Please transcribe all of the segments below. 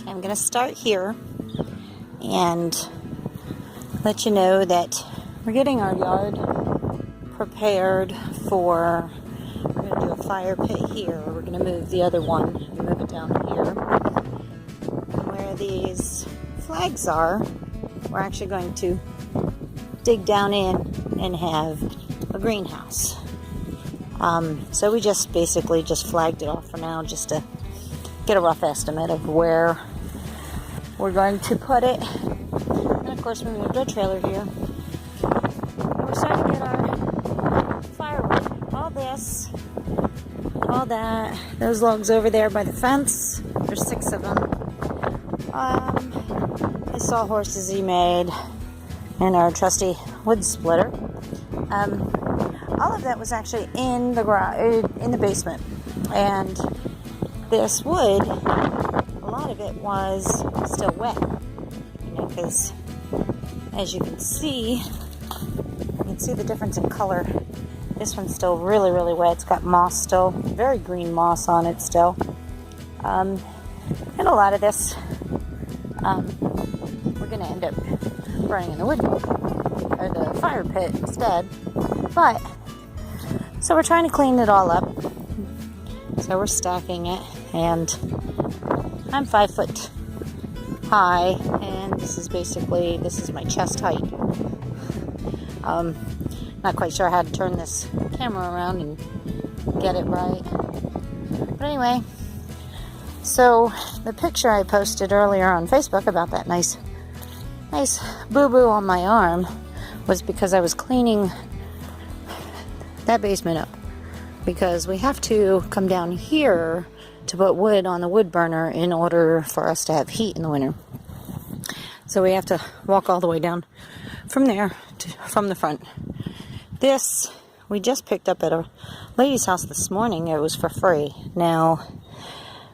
I'm going to start here and let you know that we're getting our yard prepared for, we're going to do a fire pit here. We're going to move the other one and move it down here. Where these flags are, we're actually going to dig down in and have a greenhouse. So we just basically just flagged it off for now just to get a rough estimate of where we're going to put it. And of course we moved our trailer here. And we're starting to get our firewood. All this, all that, those logs over there by the fence, there's 6 of them. His sawhorses he made, and our trusty wood splitter. All of that was actually in the garage, in the basement, and this wood, a lot of it was still wet, because as you can see the difference in color. This one's still really, really wet. It's got moss still, very green moss on it still, and a lot of this we're going to end up burning in the wood or the fire pit instead. But so we're trying to clean it all up. So we're stacking it, and I'm 5 foot high, and this is my chest height. Not quite sure how to turn this camera around and get it right. But anyway, so the picture I posted earlier on Facebook about that nice boo-boo on my arm was because I was cleaning that basement up, because we have to come down here to put wood on the wood burner in order for us to have heat in the winter. So we have to walk all the way down from there from the front. This we just picked up at a lady's house this morning. It was for free. Now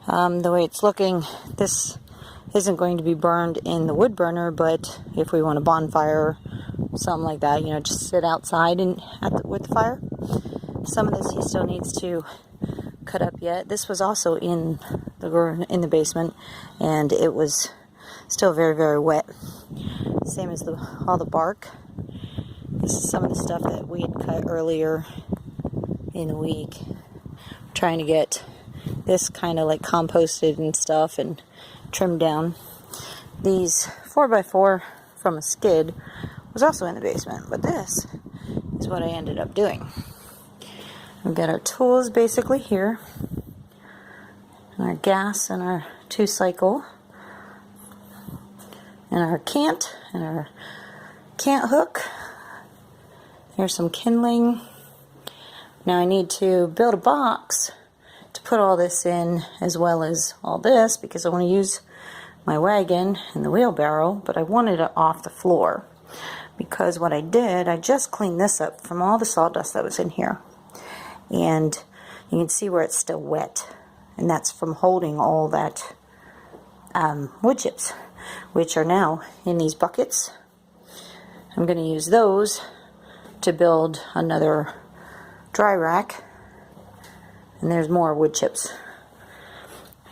the way it's looking, this isn't going to be burned in the wood burner, but if we want a bonfire, something like that, just sit outside and with the fire. Some of this he still needs to cut up yet. This was also in the basement, and it was still very, very wet. Same as all the bark. This is some of the stuff that we had cut earlier in the week. Trying to get this kind of like composted and stuff and trimmed down. These 4x4 from a skid was also in the basement, but this is what I ended up doing. We've got our tools basically here, and our gas and our 2-cycle, and our cant and our cant hook. Here's some kindling. Now I need to build a box to put all this in, as well as all this, because I want to use my wagon and the wheelbarrow, but I wanted it off the floor. Because what I did, I just cleaned this up from all the sawdust that was in here. And you can see where it's still wet. And that's from holding all that wood chips, which are now in these buckets. I'm going to use those to build another dry rack. And there's more wood chips.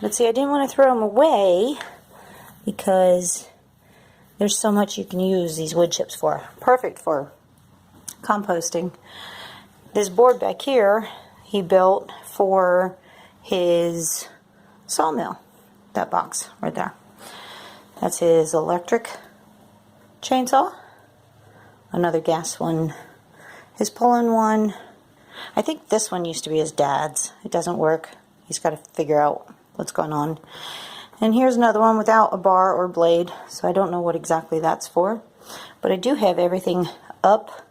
But see, I didn't want to throw them away because there's so much you can use these wood chips for. Perfect for composting. This board back here, he built for his sawmill. That box right there. That's his electric chainsaw. Another gas one. His pull-in one. I think this one used to be his dad's. It doesn't work. He's got to figure out what's going on. And here's another one without a bar or blade, so I don't know what exactly that's for. But I do have everything up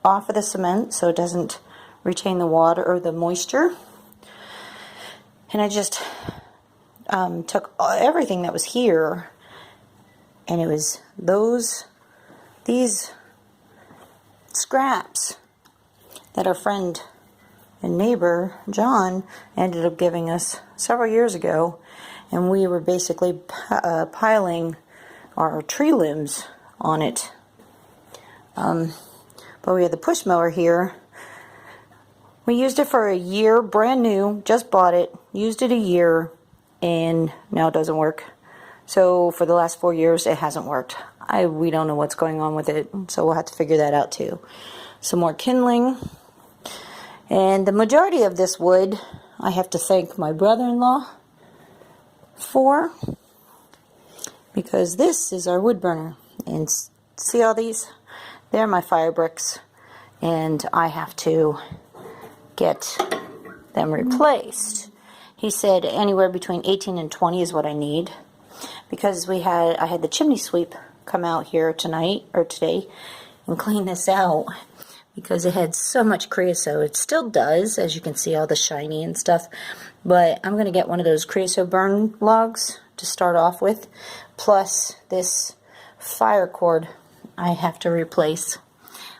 off of the cement so it doesn't retain the water or the moisture. And I just took everything that was here, and it was these scraps that our friend and neighbor John ended up giving us several years ago. And we were basically piling our tree limbs on it. But we had the push mower here. We used it for a year, brand new, just bought it, used it a year, and now it doesn't work. So for the last 4 years, it hasn't worked. We don't know what's going on with it, so we'll have to figure that out too. Some more kindling. And the majority of this wood, I have to thank my brother-in-law for, because this is our wood burner. And see all these? They're my fire bricks, and I have to get them replaced. He said anywhere between 18 and 20 is what I need, because I had the chimney sweep come out here tonight or today and clean this out, because it had so much creosote. It still does, as you can see, all the shiny and stuff. But I'm going to get one of those creosote burn logs to start off with, plus this fire cord I have to replace.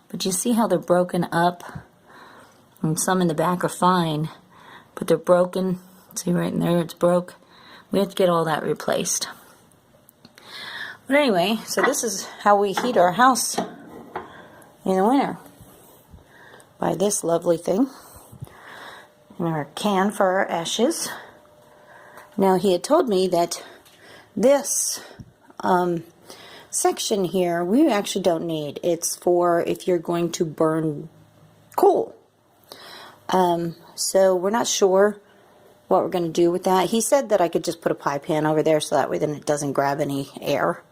But you see how they're broken up? And some in the back are fine, but they're broken. See right in there, it's broke. We have to get all that replaced. But anyway, so this is how we heat our house in the winter. By this lovely thing. In our can for our ashes. Now he had told me that this section here we actually don't need. It's for if you're going to burn coal. So we're not sure what we're going to do with that. He said that I could just put a pie pan over there so that way then it doesn't grab any air.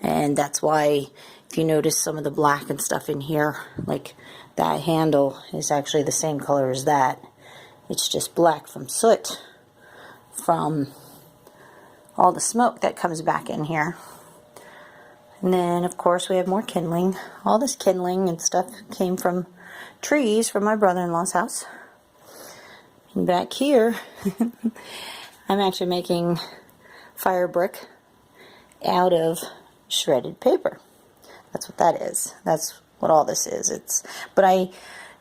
And that's why if you notice some of the black and stuff in here, like that handle is actually the same color as that. It's just black from soot, from all the smoke that comes back in here. And then, of course, we have more kindling. All this kindling and stuff came from trees from my brother-in-law's house. And back here, I'm actually making fire brick out of shredded paper. That's what that is. That's what all this is. But I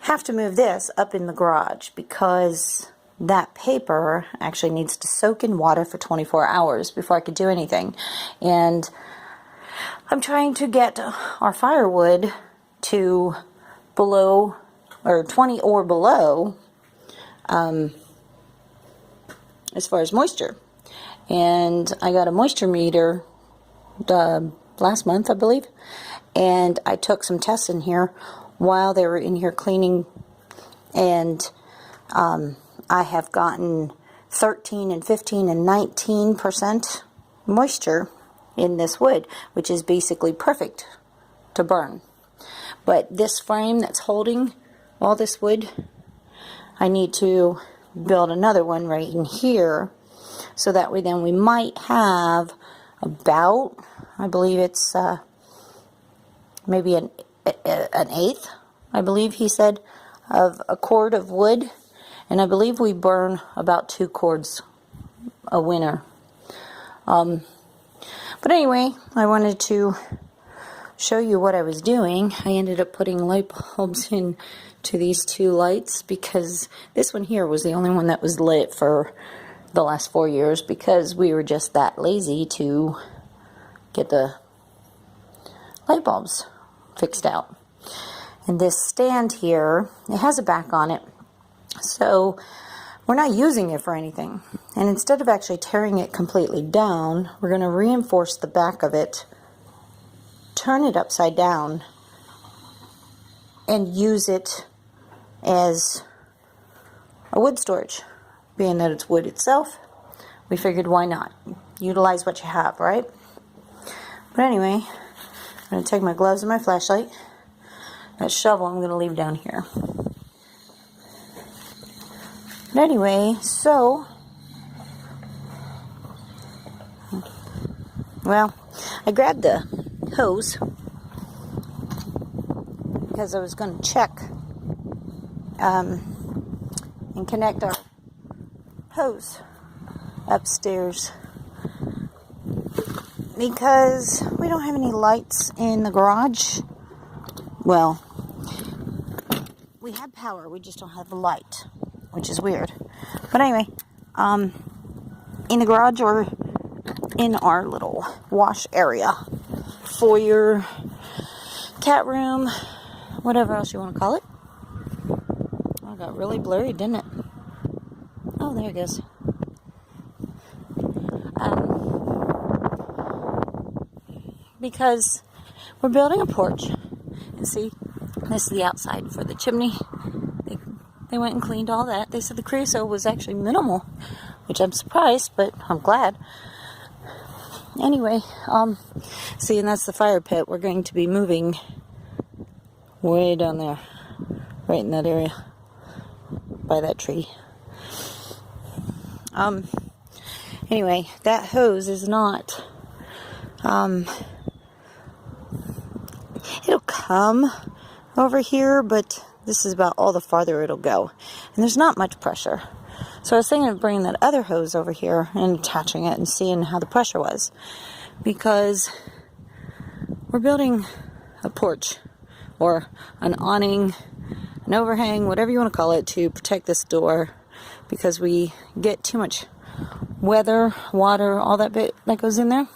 have to move this up in the garage because that paper actually needs to soak in water for 24 hours before I could do anything. And I'm trying to get our firewood to below, or 20 or below, as far as moisture. And I got a moisture meter last month, I believe. And I took some tests in here while they were in here cleaning, and I have gotten 13 and 15 and 19% moisture in this wood, which is basically perfect to burn. But this frame that's holding all this wood, I need to build another one right in here, so that way then we might have about, I believe it's maybe an eighth, I believe he said, of a cord of wood. And I believe we burn about 2 cords a winter. But anyway, I wanted to show you what I was doing. I ended up putting light bulbs in to these 2 lights, because this one here was the only one that was lit for the last 4 years, because we were just that lazy to get the light bulbs fixed out. And this stand here, it has a back on it, so we're not using it for anything. And instead of actually tearing it completely down, we're going to reinforce the back of it, turn it upside down, and use it as a wood storage. Being that it's wood itself, we figured why not? Utilize what you have, right? But anyway, I'm going to take my gloves and my flashlight. That shovel I'm going to leave down here. But anyway, so, well, I grabbed the hose because I was going to check and connect our hose upstairs, because we don't have any lights in the garage. Well, we have power, we just don't have a light, which is weird. But anyway, in the garage or in our little wash area, foyer, cat room, whatever else you want to call it. Oh, it got really blurry, didn't it? Oh, there it goes. because we're building a porch. And see, this is the outside for the chimney. They went and cleaned all that. They said the creosote was actually minimal, which I'm surprised, but I'm glad. Anyway, see, and that's the fire pit. We're going to be moving way down there, right in that area, by that tree. Anyway, that hose is not, it'll come over here, but this is about all the farther it'll go. And there's not much pressure. So I was thinking of bringing that other hose over here and attaching it and seeing how the pressure was. Because we're building a porch or an awning, an overhang, whatever you want to call it, to protect this door. Because we get too much weather, water, all that bit that goes in there.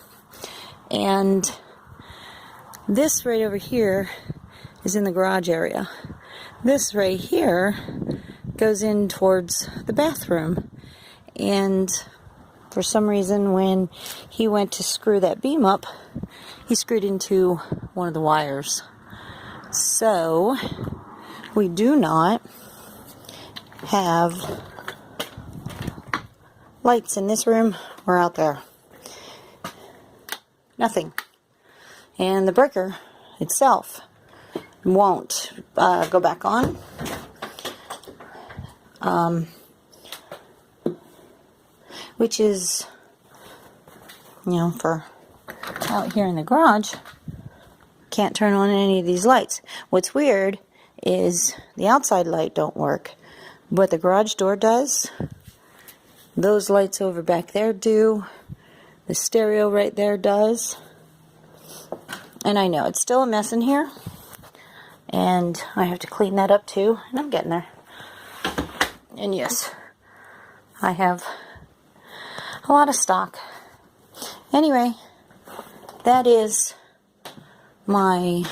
And this right over here is in the garage area. This right here goes in towards the bathroom. And for some reason, when he went to screw that beam up, he screwed into one of the wires. So we do not have lights in this room or out there. Nothing. And the breaker itself won't go back on. Which is, you know, for out here in the garage, can't turn on any of these lights. What's weird is the outside light don't work, but the garage door does. Those lights over back there do. The stereo right there does. And I know it's still a mess in here, and I have to clean that up too, and I'm getting there. And yes, I have a lot of stock. Anyway, that is my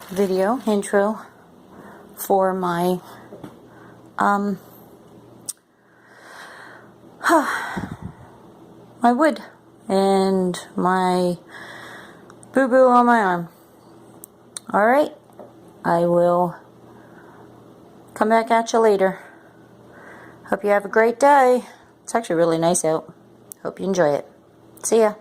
video intro for my my wood and my boo-boo on my arm. Alright, I will come back at you later. Hope you have a great day. It's actually really nice out. Hope you enjoy it. See ya.